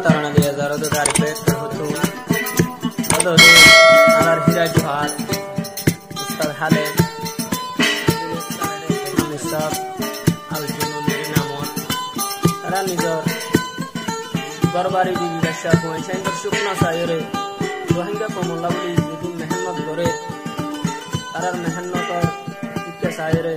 Tarana dia zaro do dar pet hotu ado do alar hira juhat ustad hale nisab al junun namon tara nijor darbari dibi dasha hoy sender sukna sayre rohingya komolla boli jedin mehnat gore tarar mehnator ikke sayre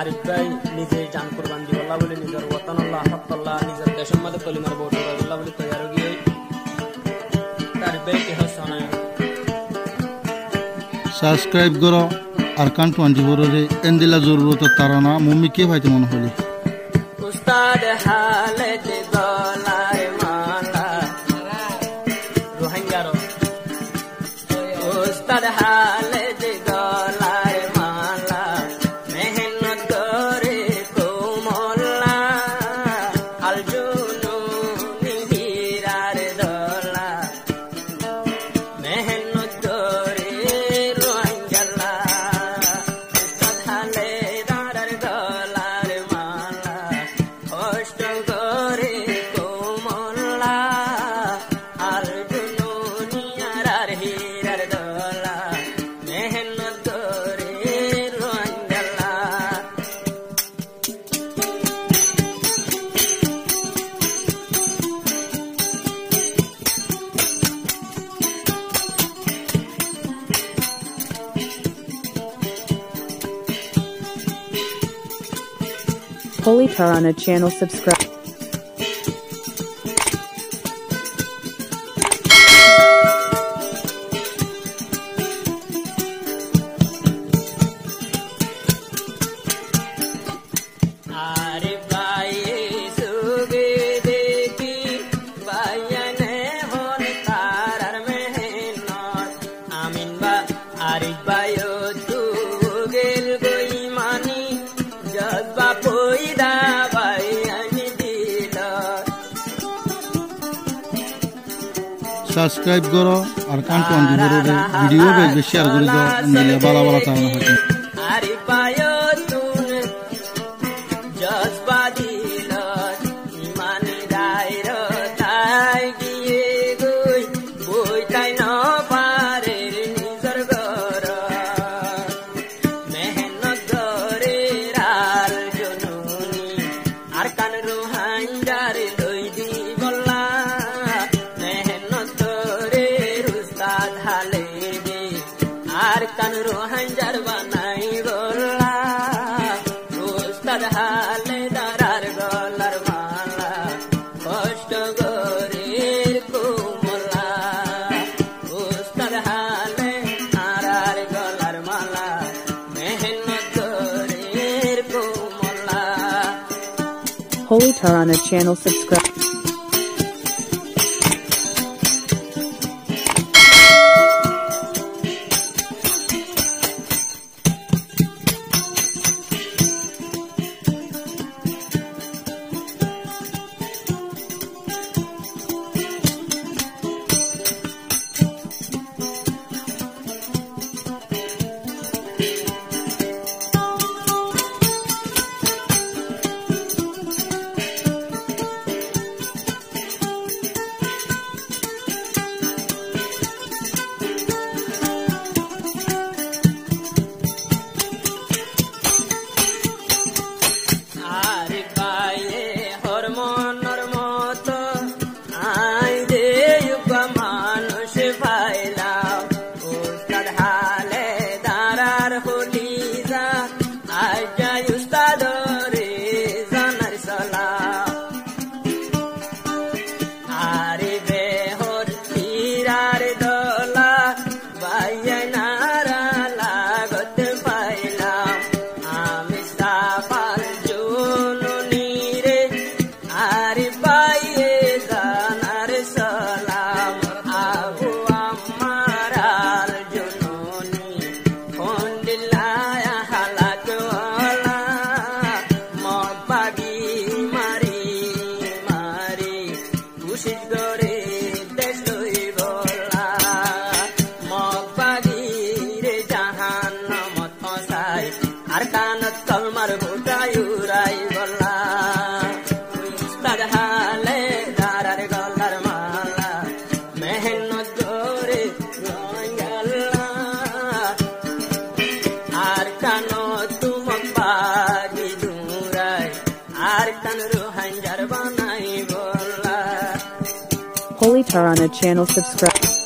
Arif ভাই নিজে জান কুরবান দি আল্লাহ বলে নিজের ওয়াতান আল্লাহ হক আল্লাহ নিজের দেশের মধ্যে কলিমার boat আল্লাহ বলে তৈয়ার গিয়ে তার বেকে হাসানা সাবস্ক্রাইব করো আরকান 24 রে এন্দিলা জরুরত তারানা মুম্মি কে ভাইতে মন হলি উস্তাদ হালে যে গলায় মালা রোহিঙ্গার উস্তাদ হালে যে গলায় মালা Holy Tarana channel subscribe. Subscribe করো আর কান 24 রে ভিডিও বেশি শেয়ার করে দাও মিলে বালা বালা তারানা হয় আরে পায়ো তুন জজবা দিল ইমানি দাইর তাই গিয়ে গই বইতাই ন পারে নিজর ঘর মেহনত করে রাল জননী আর কান রোহাঙ্গার লই দি বল্লা আর কান রোহাঙ্গার বানাই গোলা উস্তাদ হালে দারার গলার মালা কষ্ট গরির কুমলা উস্তাদ হালে দারার গলার মালা মেহনত গরির কুমলা Holy Tarana channel subscribe. arkanat kalmar butayurai bolla ustad hale darar gol Holy Tarana channel subscribe.